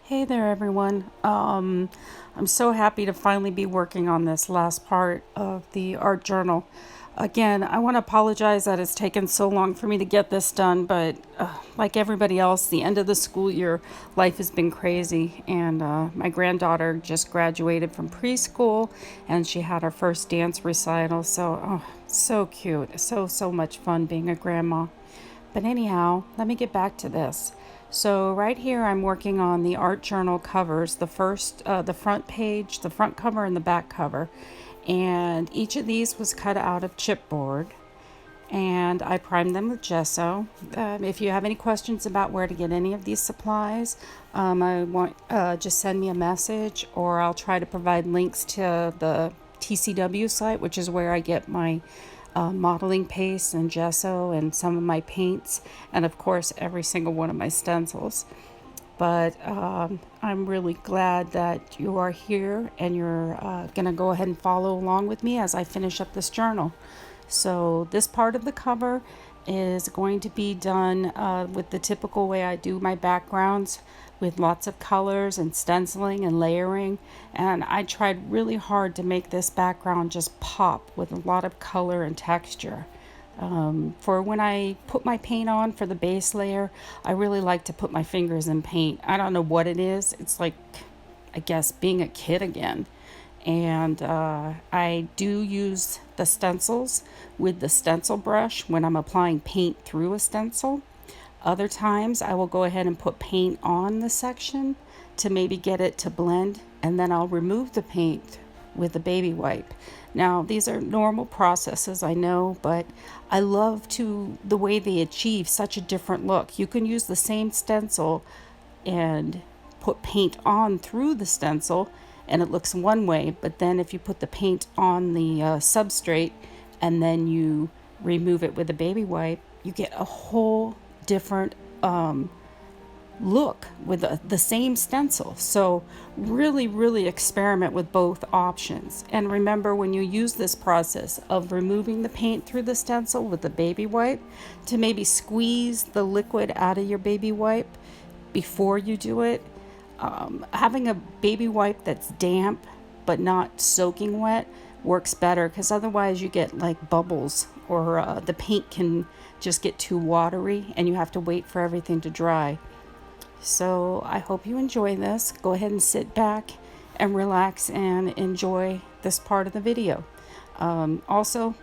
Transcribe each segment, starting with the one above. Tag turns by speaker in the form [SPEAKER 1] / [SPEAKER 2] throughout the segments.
[SPEAKER 1] Hey there, everyone. I'm so happy to finally be working on this last part of the art journal. Again, I want to apologize that it's taken so long for me to get this done, but like everybody else, the end of the school year, life has been crazy. And my granddaughter just graduated from preschool and she had her first dance recital. So, so cute. So much fun being a grandma. But anyhow, let me get back to this. So right here, I'm working on the art journal covers, the front page, the front cover, and the back cover. And each of these was cut out of chipboard. And I primed them with gesso. If you have any questions about where to get any of these supplies, I want just send me a message, or I'll try to provide links to the TCW site, which is where I get my modeling paste and gesso and some of my paints, and of course every single one of my stencils. But I'm really glad that you are here and you're going to go ahead and follow along with me as I finish up this journal. So this part of the cover is going to be done with the typical way I do my backgrounds, with lots of colors and stenciling and layering. And I tried really hard to make this background just pop with a lot of color and texture. For when I put my paint on for the base layer, I really like to put my fingers in paint. I don't know what it is. It's like, I guess, being a kid again. And I do use the stencils with the stencil brush when I'm applying paint through a stencil. Other times I will go ahead and put paint on the section to maybe get it to blend, and then I'll remove the paint with a baby wipe. Now, these are normal processes, I know, but I love the way they achieve such a different look. You can use the same stencil and put paint on through the stencil and it looks one way, but then if you put the paint on the substrate and then you remove it with a baby wipe, you get a whole different look with the same stencil. So really experiment with both options. And remember, when you use this process of removing the paint through the stencil with the baby wipe, to maybe squeeze the liquid out of your baby wipe before you do it. Having a baby wipe that's damp but not soaking wet works better, because otherwise you get like bubbles, or the paint can just get too watery and you have to wait for everything to dry. So I hope you enjoy this. Go ahead and sit back and relax and enjoy this part of the video. Also,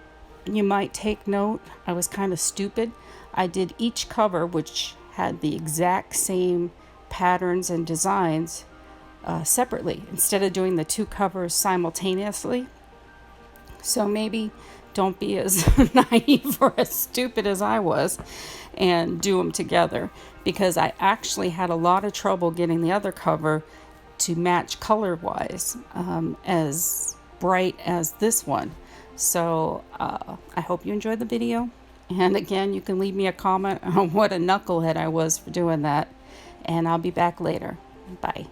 [SPEAKER 1] you might take note, I was kind of stupid. I did each cover, which had the exact same patterns and designs, separately instead of doing the two covers simultaneously. So maybe don't be as naive or as stupid as I was and do them together, because I actually had a lot of trouble getting the other cover to match color wise, as bright as this one. So I hope you enjoyed the video. And again, you can leave me a comment on what a knucklehead I was for doing that. And I'll be back later. Bye.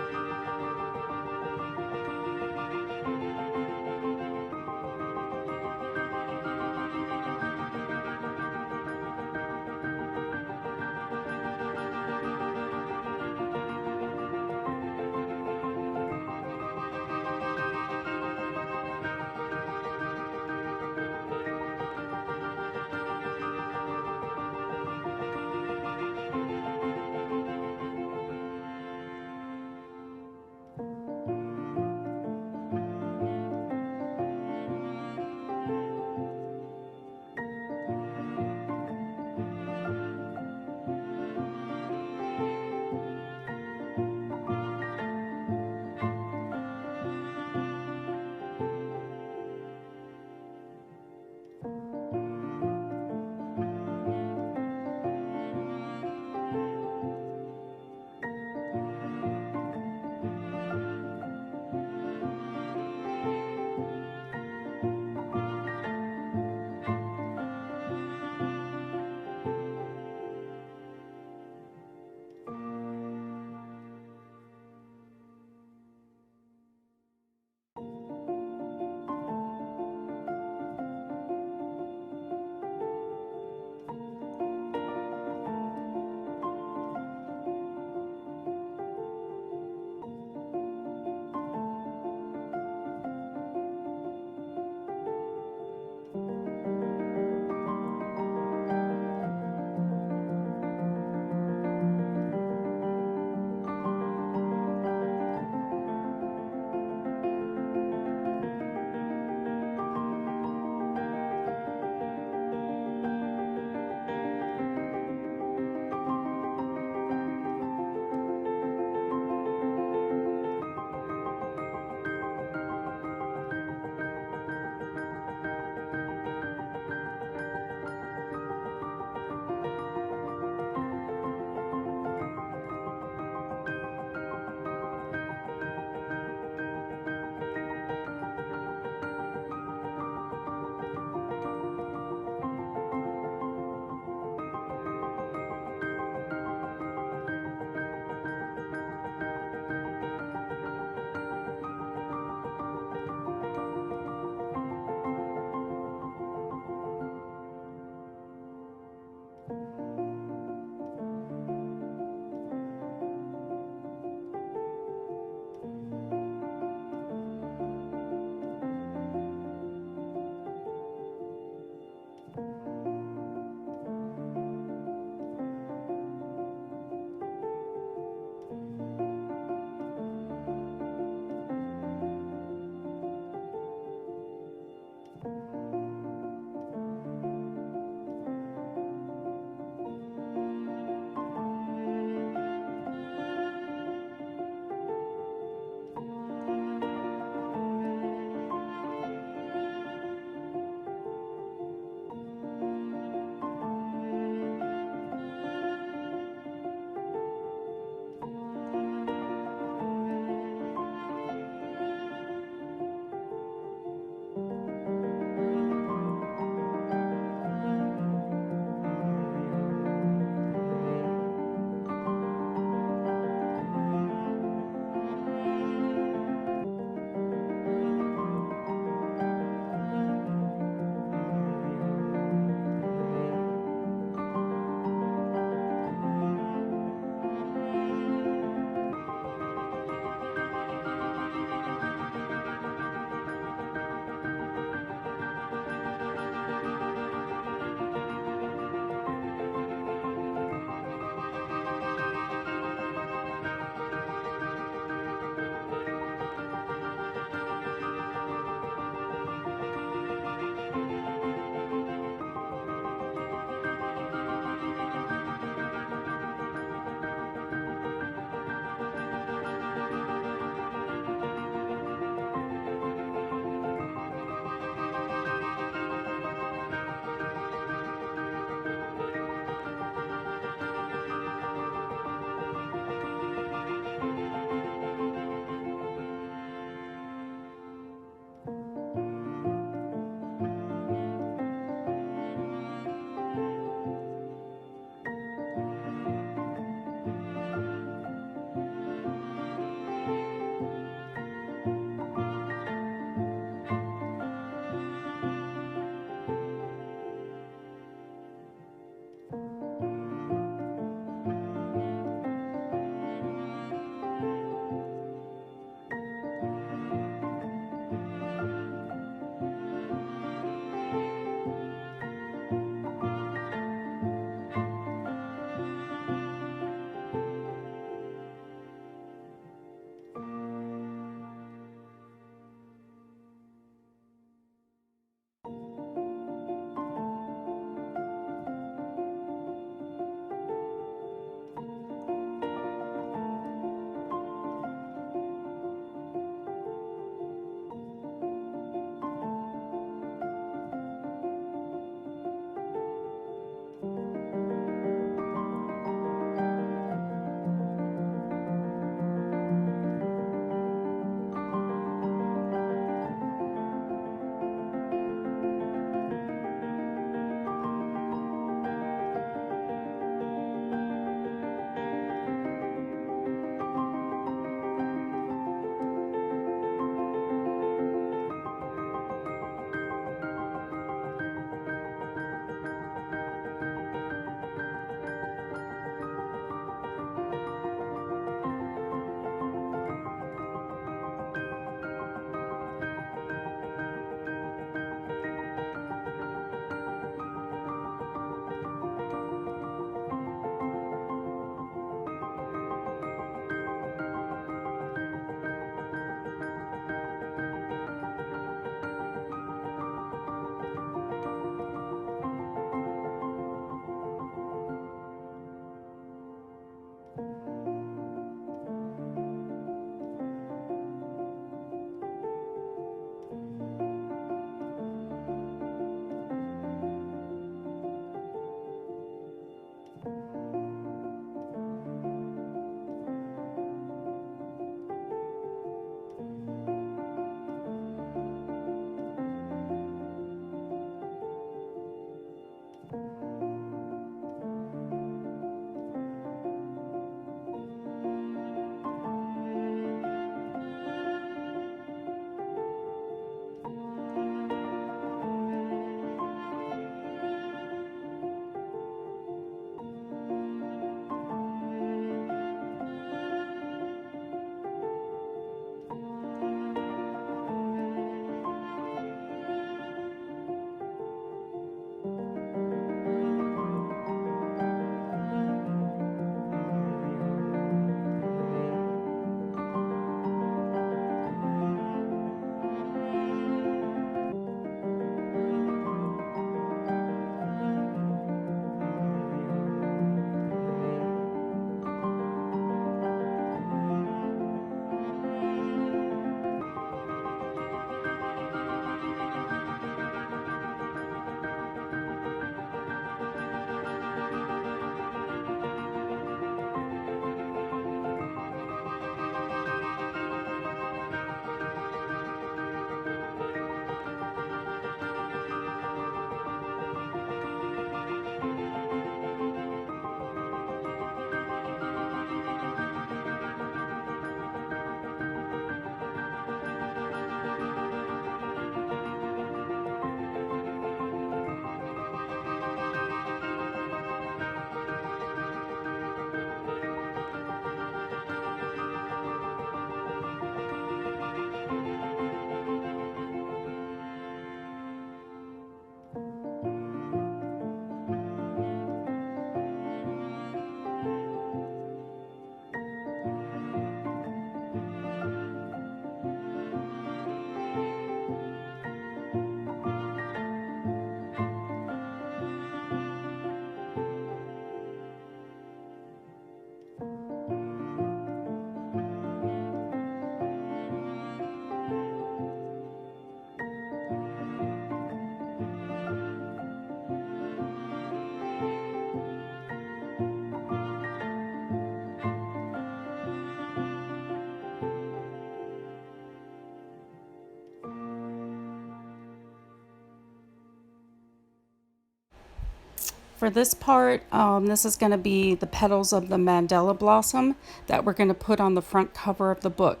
[SPEAKER 1] for this part, this is going to be the petals of the mandala blossom that we're going to put on the front cover of the book.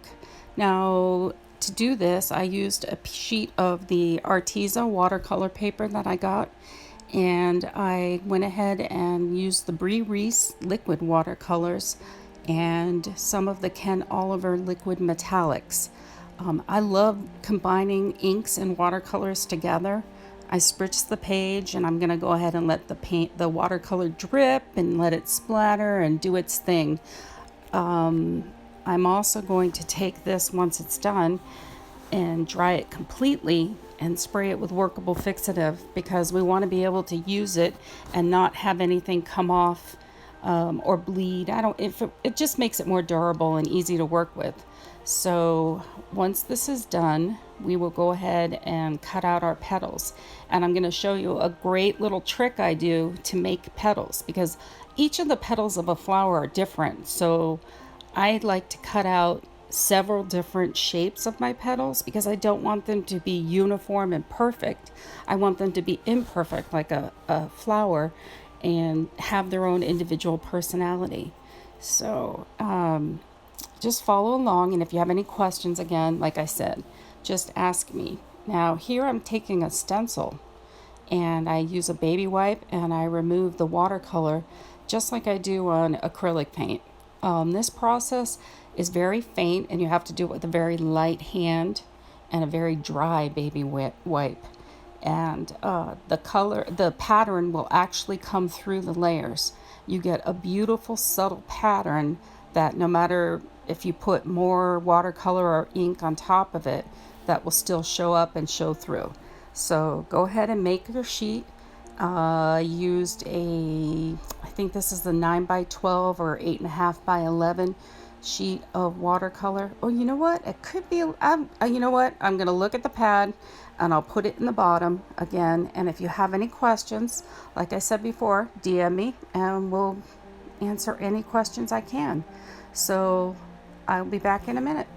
[SPEAKER 1] Now, to do this, I used a sheet of the Arteza watercolor paper that I got, and I went ahead and used the Brie Reese liquid watercolors and some of the Ken Oliver liquid metallics. I love combining inks and watercolors together. I spritz the page, and I'm going to go ahead and let the watercolor drip and let it splatter and do its thing. I'm also going to take this once it's done and dry it completely and spray it with workable fixative, because we want to be able to use it and not have anything come off or bleed. It just makes it more durable and easy to work with. So once this is done, we will go ahead and cut out our petals. And I'm going to show you a great little trick I do to make petals, because each of the petals of a flower are different. So I like to cut out several different shapes of my petals because I don't want them to be uniform and perfect. I want them to be imperfect, like a flower, and have their own individual personality. So just follow along, and if you have any questions, again, like I said, just ask me. Now here I'm taking a stencil, and I use a baby wipe, and I remove the watercolor just like I do on acrylic paint. This process is very faint, and you have to do it with a very light hand and a very dry baby wipe. And the pattern will actually come through the layers. You get a beautiful subtle pattern that no matter if you put more watercolor or ink on top of it, that will still show up and show through. So go ahead and make your sheet. Used I think this is the 9x12 or 8.5x11 sheet of watercolor. Oh, you know what? It could be, you know what? I'm going to look at the pad and I'll put it in the bottom again. And if you have any questions, like I said before, DM me and we'll answer any questions I can. So I'll be back in a minute.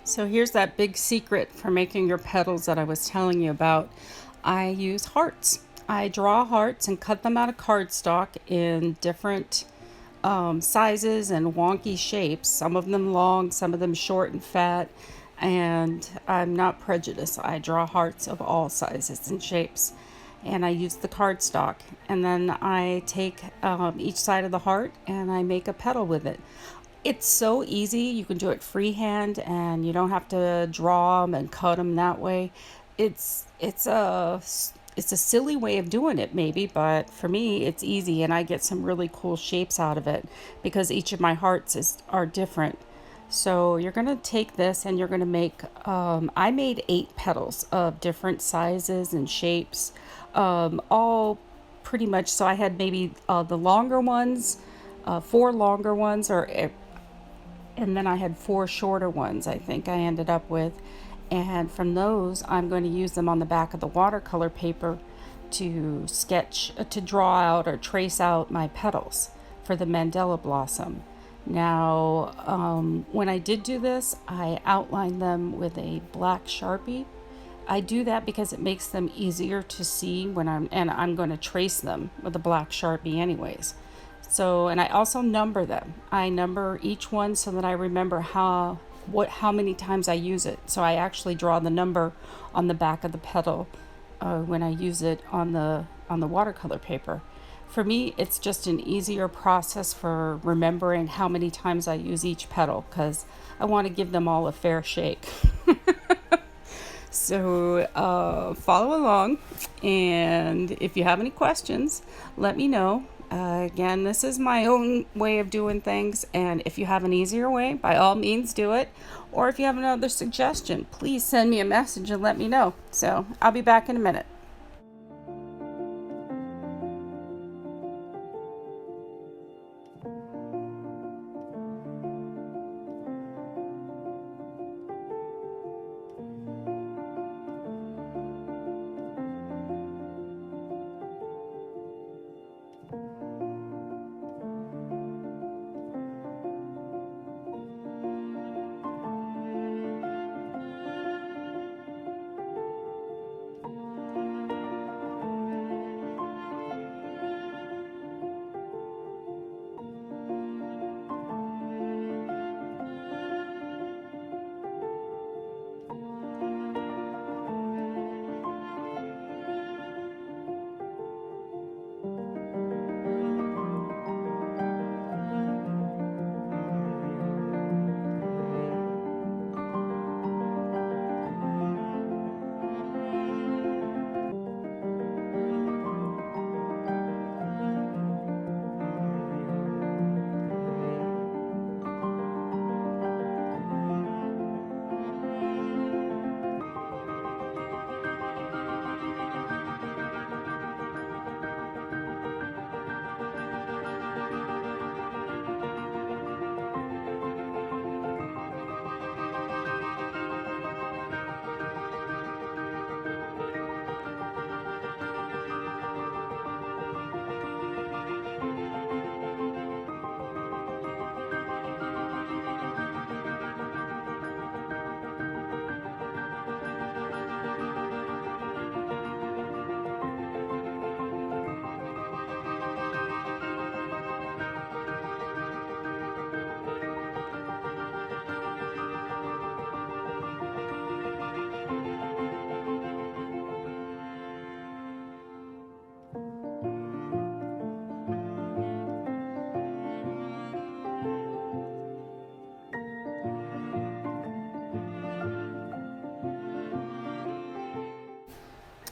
[SPEAKER 1] So here's that big secret for making your petals that I was telling you about. I use hearts. I draw hearts and cut them out of cardstock in different sizes and wonky shapes. Some of them long, some of them short and fat. And I'm not prejudiced. I draw hearts of all sizes and shapes. And I use the cardstock. And then I take each side of the heart and I make a petal with it. It's so easy. You can do it freehand, and you don't have to draw them and cut them that way. It's a silly way of doing it, maybe, but for me, it's easy, and I get some really cool shapes out of it because each of my hearts are different. So you're gonna take this, and you're gonna make. I made 8 petals of different sizes and shapes, all pretty much. So I had maybe the longer ones, 4 longer ones, and then I had 4 shorter ones, I think I ended up with. And from those, I'm going to use them on the back of the watercolor paper to draw out or trace out my petals for the mandala blossom. Now, when I did do this, I outlined them with a black Sharpie. I do that because it makes them easier to see and I'm going to trace them with a black Sharpie anyways. So, and I also number them. I number each one so that I remember how many times I use it. So I actually draw the number on the back of the petal when I use it on the watercolor paper. For me, it's just an easier process for remembering how many times I use each petal because I want to give them all a fair shake. So follow along, and if you have any questions, let me know. Again, this is my own way of doing things, and if you have an easier way, by all means do it. Or if you have another suggestion, please send me a message and let me know. So I'll be back in a minute.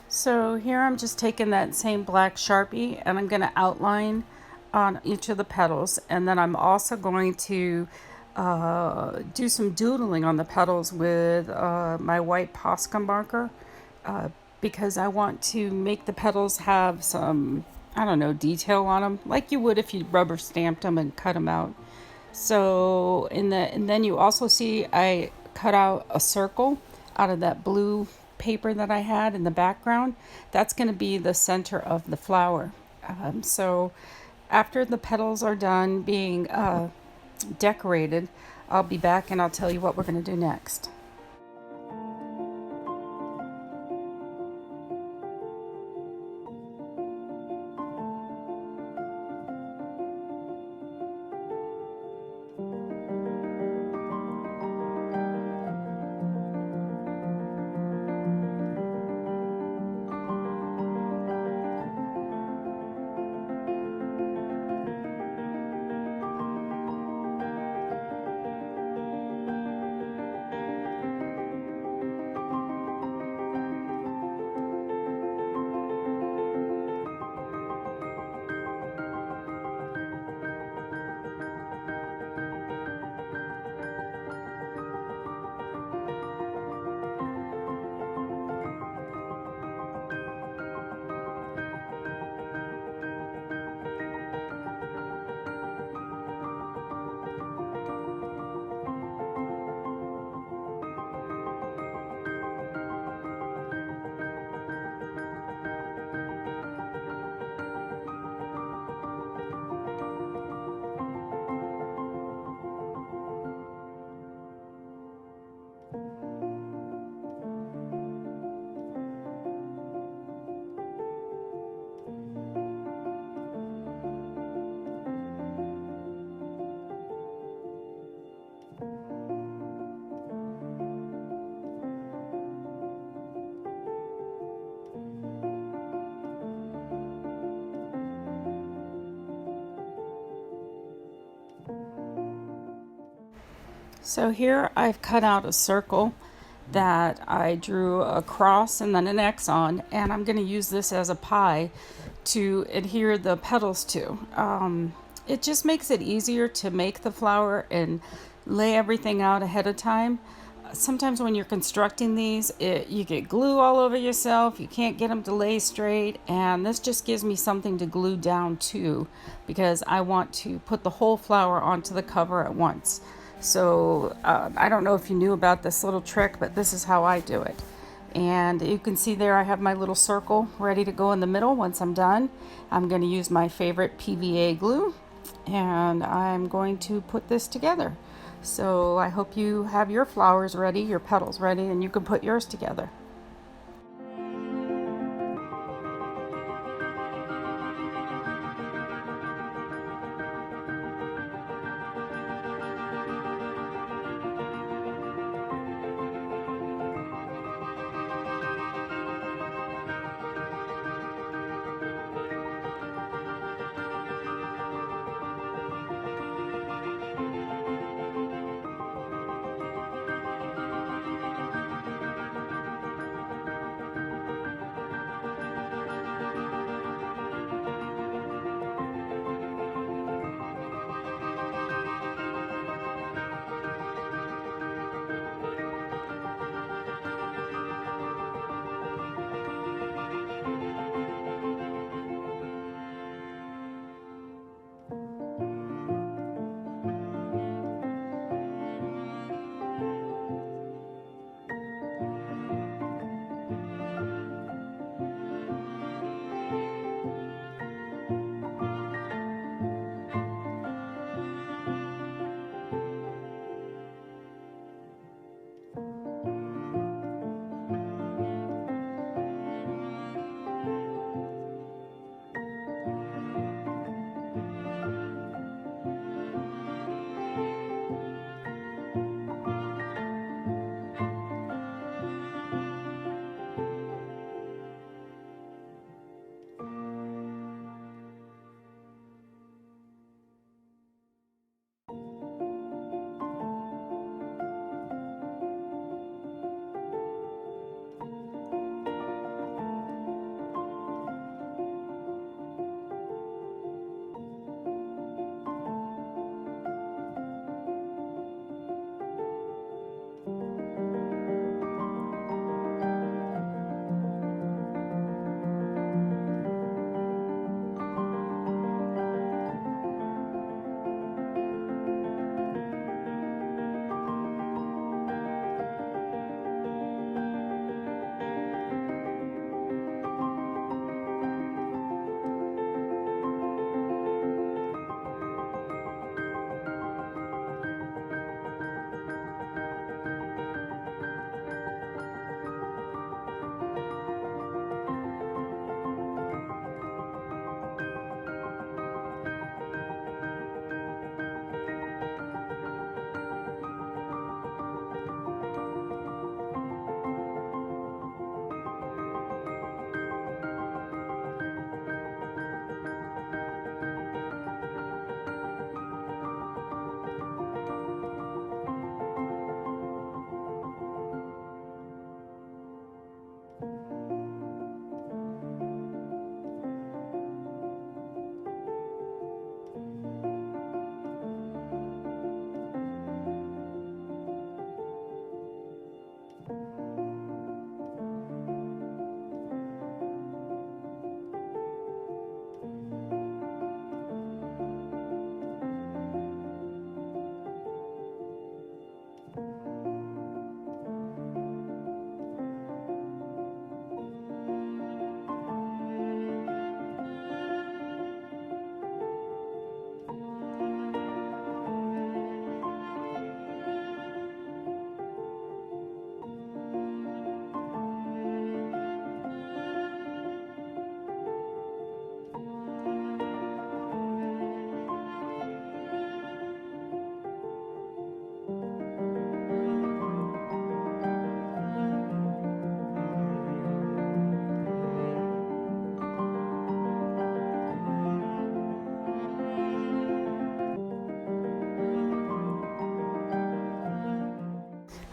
[SPEAKER 1] So here I'm just taking that same black Sharpie and I'm going to outline on each of the petals, and then I'm also going to do some doodling on the petals with my white Posca marker because I want to make the petals have some, I don't know, detail on them like you would if you rubber stamped them and cut them out. So and then you also see I cut out a circle out of that blue paper that I had in the background. That's going to be the center of the flower. So after the petals are done being decorated, I'll be back and I'll tell you what we're going to do next. So here I've cut out a circle that I drew a cross and then an X on, and I'm going to use this as a pie to adhere the petals to. It just makes it easier to make the flower and lay everything out ahead of time. Sometimes when you're constructing these, you get glue all over yourself, you can't get them to lay straight, and this just gives me something to glue down to because I want to put the whole flower onto the cover at once. So I don't know if you knew about this little trick, but this is how I do it. And you can see there I have my little circle ready to go in the middle. Once I'm done, I'm going to use my favorite PVA glue, and I'm going to put this together. So I hope you have your flowers ready, your petals ready, and you can put yours together.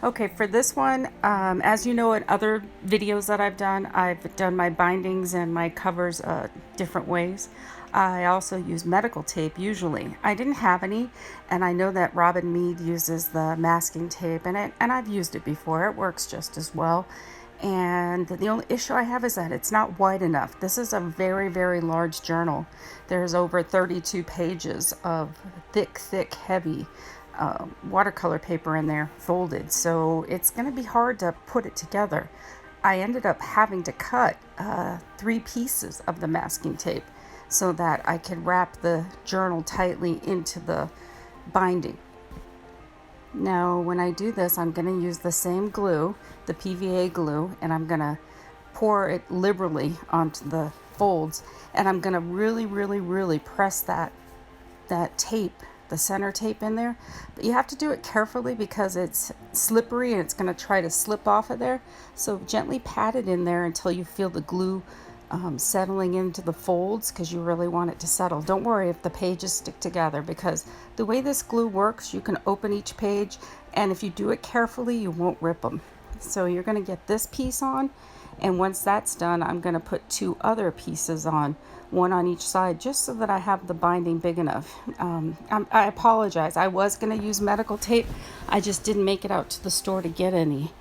[SPEAKER 1] Okay, for this one, as you know, in other videos that I've done my bindings and my covers different ways. I also use medical tape usually. I didn't have any, and I know that Robin Mead uses the masking tape, and I've used it before. It works just as well. And the only issue I have is that it's not wide enough. This is a very, very large journal. There's over 32 pages of thick, heavy watercolor paper in there folded, so it's going to be hard to put it together. I ended up having to cut 3 pieces of the masking tape so that I could wrap the journal tightly into the binding. Now when I do this, I'm going to use the same glue, the PVA glue, and I'm going to pour it liberally onto the folds, and I'm going to really press that tape, the center tape in there. But you have to do it carefully because it's slippery and it's going to try to slip off of there. So gently pat it in there until you feel the glue settling into the folds, because you really want it to settle. Don't worry if the pages stick together, because the way this glue works, you can open each page, and if you do it carefully, you won't rip them. So you're going to get this piece on, and once that's done, I'm going to put 2 other pieces on, one on each side, just so that I have the binding big enough. I apologize. I was going to use medical tape. I just didn't make it out to the store to get any.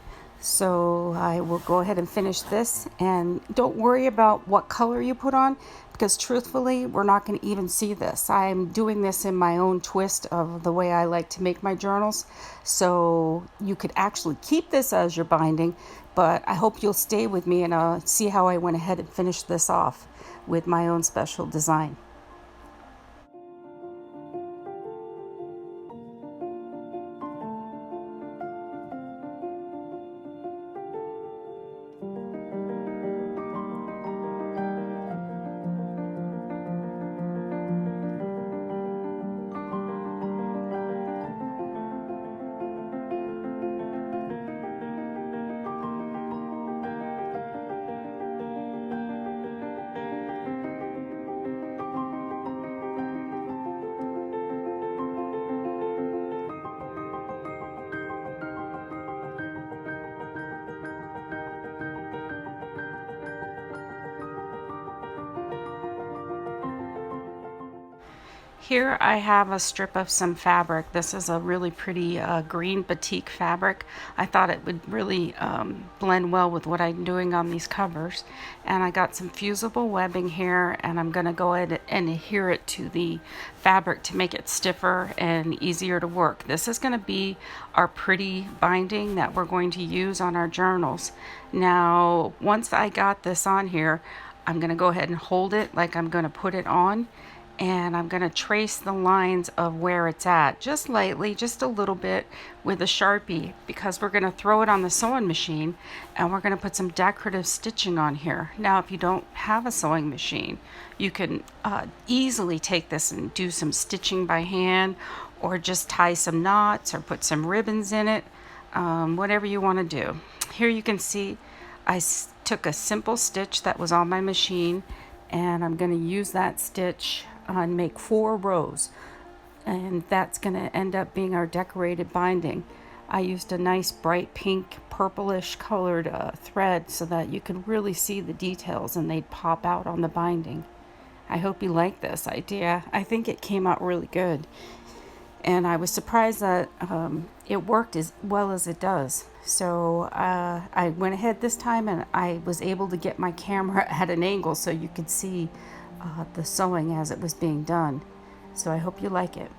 [SPEAKER 1] So I will go ahead and finish this, and don't worry about what color you put on, because truthfully, we're not going to even see this. I'm doing this in my own twist of the way I like to make my journals. So you could actually keep this as your binding, but I hope you'll stay with me and see how I went ahead and finished this off with my own special design. Here I have a strip of some fabric. This is a really pretty green batik fabric. I thought it would really blend well with what I'm doing on these covers. And I got some fusible webbing here, and I'm going to go ahead and adhere it to the fabric to make it stiffer and easier to work. This is going to be our pretty binding that we're going to use on our journals. Now, once I got this on here, I'm going to go ahead and hold it like I'm going to put it on. And I'm going to trace the lines of where it's at, just lightly, just a little bit with a Sharpie, because we're going to throw it on the sewing machine and we're going to put some decorative stitching on here. Now, if you don't have a sewing machine, you can easily take this and do some stitching by hand, or just tie some knots or put some ribbons in it, whatever you want to do. Here you can see I took a simple stitch that was on my machine, and I'm going to use that stitch and make 4 rows, and that's going to end up being our decorated binding. I used a nice bright pink purplish colored thread so that you could really see the details and they'd pop out on the binding. I hope you like this idea. I think it came out really good, and I was surprised that it worked as well as it does. So I went ahead this time, and I was able to get my camera at an angle so you could see the sewing as it was being done. So I hope you like it.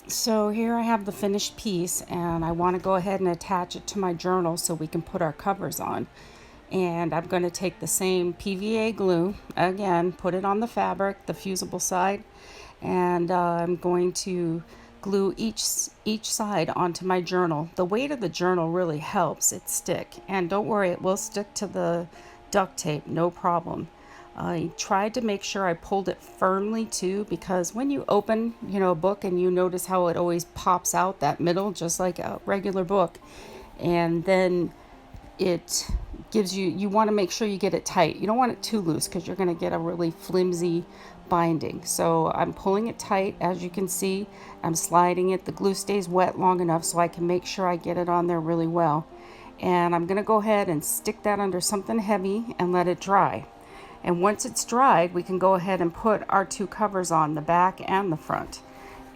[SPEAKER 1] So here I have the finished piece, and I want to go ahead and attach it to my journal so we can put our covers on. And I'm going to take the same PVA glue, again, put it on the fabric, the fusible side, and I'm going to glue each side onto my journal. The weight of the journal really helps it stick, and don't worry, it will stick to the duct tape, no problem. I tried to make sure I pulled it firmly too, because when you open, a book, and you notice how it always pops out that middle, just like a regular book, and then it gives you want to make sure you get it tight. You don't want it too loose because you're going to get a really flimsy binding. So I'm pulling it tight, as you can see. I'm sliding it. The glue stays wet long enough so I can make sure I get it on there really well. And I'm going to go ahead and stick that under something heavy and let it dry. And once it's dried, we can go ahead and put our two covers on, the back and the front.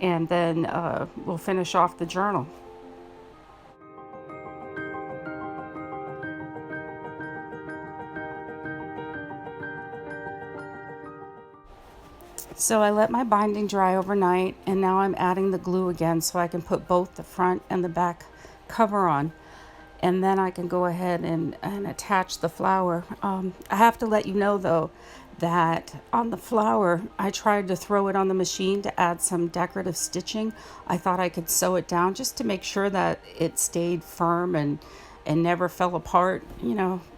[SPEAKER 1] And then we'll finish off the journal. So I let my binding dry overnight, and now I'm adding the glue again so I can put both the front and the back cover on. And then I can go ahead and attach the flower. I have to let you know though that on the flower, I tried to throw it on the machine to add some decorative stitching. I thought I could sew it down just to make sure that it stayed firm and never fell apart,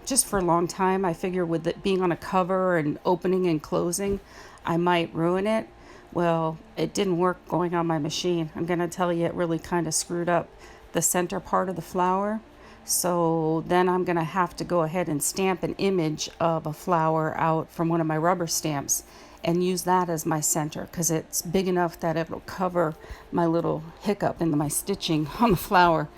[SPEAKER 1] just for a long time. I figure with it being on a cover and opening and closing, I might ruin it. Well, it didn't work going on my machine. I'm going to tell you, it really kind of screwed up the center part of the flower. So then I'm going to have to go ahead and stamp an image of a flower out from one of my rubber stamps and use that as my center, because it's big enough that it'll cover my little hiccup in my stitching on the flower.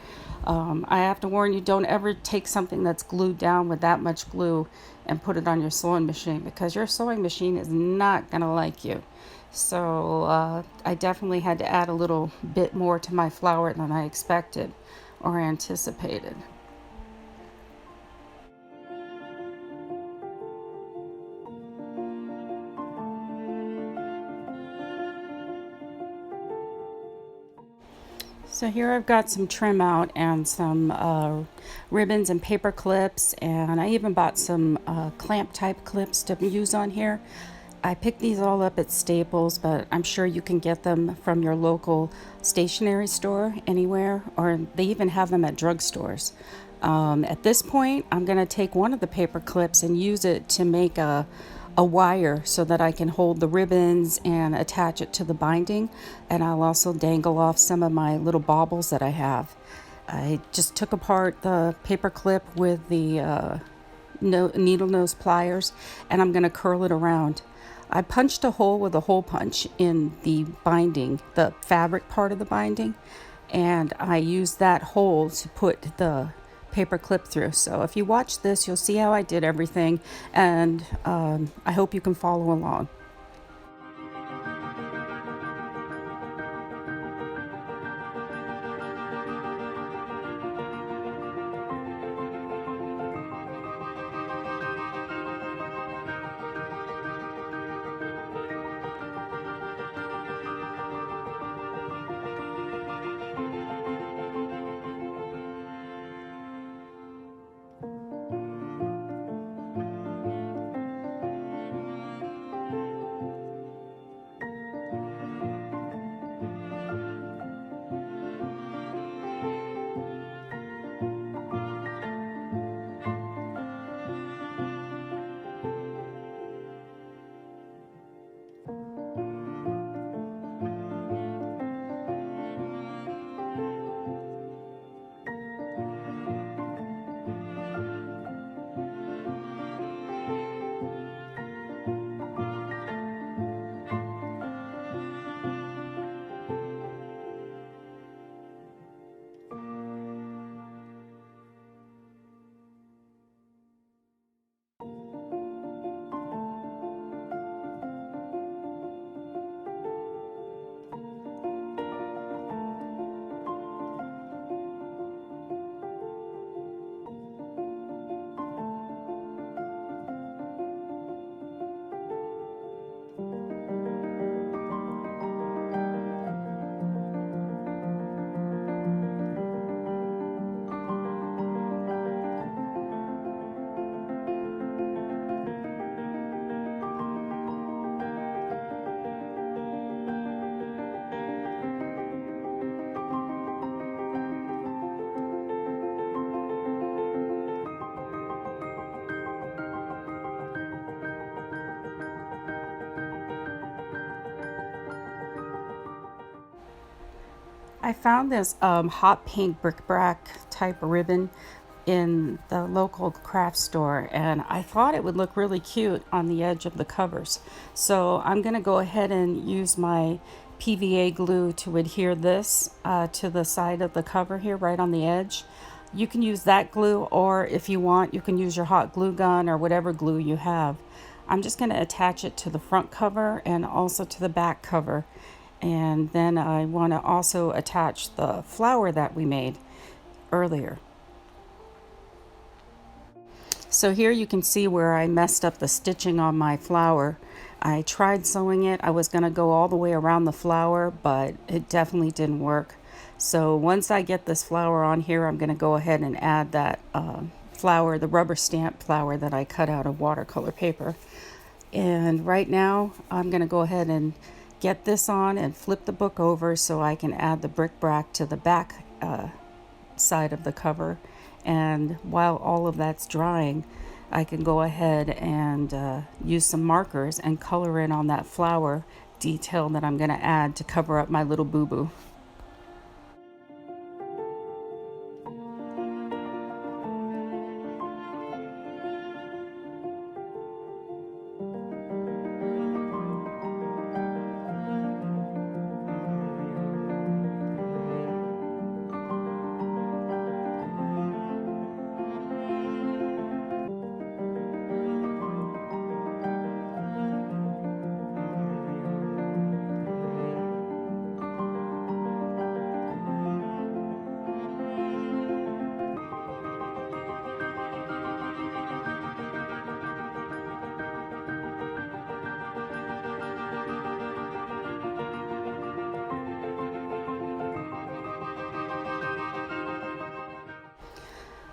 [SPEAKER 1] I have to warn you, don't ever take something that's glued down with that much glue and put it on your sewing machine, because your sewing machine is not going to like you. So I definitely had to add a little bit more to my flower than I expected or anticipated. So here I've got some trim out and some ribbons and paper clips, and I even bought some clamp type clips to use on here. I picked these all up at Staples, but I'm sure you can get them from your local stationery store anywhere, or they even have them at drugstores. At this point, I'm going to take one of the paper clips and use it to make a wire so that I can hold the ribbons and attach it to the binding. And I'll also dangle off some of my little baubles that I have. I just took apart the paper clip with the needle nose pliers, and I'm going to curl it around. I punched a hole with a hole punch in the binding, the fabric part of the binding, and I used that hole to put the paper clip through. So if you watch this, you'll see how I did everything, and I hope you can follow along. I found this hot pink bric-a-brac type ribbon in the local craft store, and I thought it would look really cute on the edge of the covers. So I'm going to go ahead and use my PVA glue to adhere this to the side of the cover here, right on the edge. You can use that glue, or if you want, you can use your hot glue gun or whatever glue you have. I'm just going to attach it to the front cover and also to the back cover. And then I want to also attach the flower that we made earlier. So here you can see where I messed up the stitching on my flower. I tried sewing it. I was going to go all the way around the flower, but it definitely didn't work. So once I get this flower on here, I'm going to go ahead and add that flower, the rubber stamp flower that I cut out of watercolor paper. And right now I'm going to go ahead and get this on and flip the book over so I can add the bric-a-brac to the back side of the cover. And while all of that's drying, I can go ahead and use some markers and color in on that flower detail that I'm going to add to cover up my little boo-boo.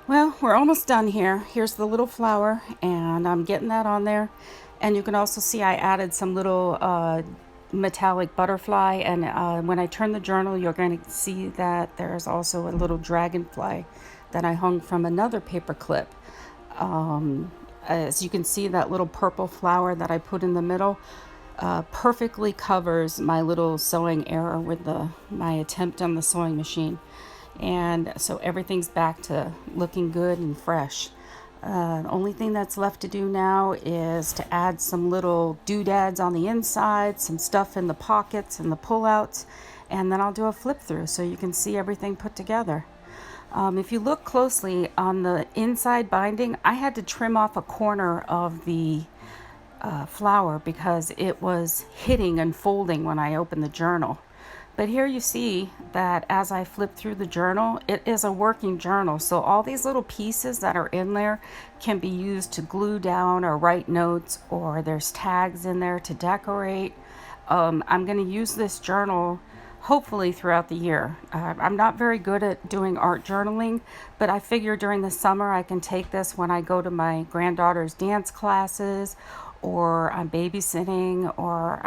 [SPEAKER 1] Well, we're almost done here. Here's the little flower, and I'm getting that on there. And you can also see I added some little metallic butterfly, and when I turn the journal, you're going to see that there's also a little dragonfly that I hung from another paper clip. As you can see, that little purple flower that I put in the middle perfectly covers my little sewing error with my attempt on the sewing machine. And so everything's back to looking good and fresh. The only thing that's left to do now is to add some little doodads on the inside, some stuff in the pockets and the pullouts, and then I'll do a flip through so you can see everything put together. If you look closely on the inside binding, I had to trim off a corner of the flower because it was hitting and folding when I opened the journal. But here you see that as I flip through the journal, it is a working journal. So all these little pieces that are in there can be used to glue down or write notes, or there's tags in there to decorate. I'm going to use this journal hopefully throughout the year. I'm not very good at doing art journaling, but I figure during the summer I can take this when I go to my granddaughter's dance classes, or I'm babysitting, or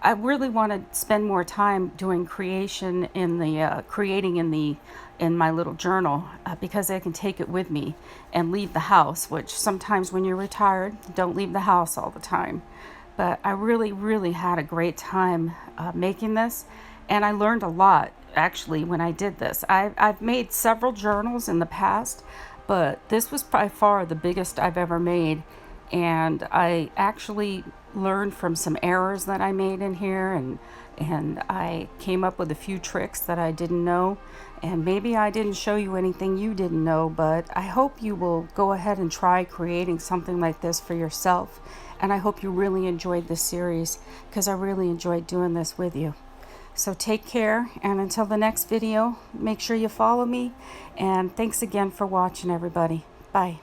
[SPEAKER 1] I really want to spend more time doing creation in the creating in my little journal because I can take it with me and leave the house, which sometimes when you're retired, don't leave the house all the time. But I really had a great time making this, and I learned a lot actually when I did this. I've made several journals in the past, but this was by far the biggest I've ever made. And I actually learned from some errors that I made in here, and I came up with a few tricks that I didn't know, and maybe I didn't show you anything you didn't know, but I hope you will go ahead and try creating something like this for yourself. And I hope you really enjoyed this series, because I really enjoyed doing this with you. So take care, and until the next video, make sure you follow me, and thanks again for watching, everybody. Bye.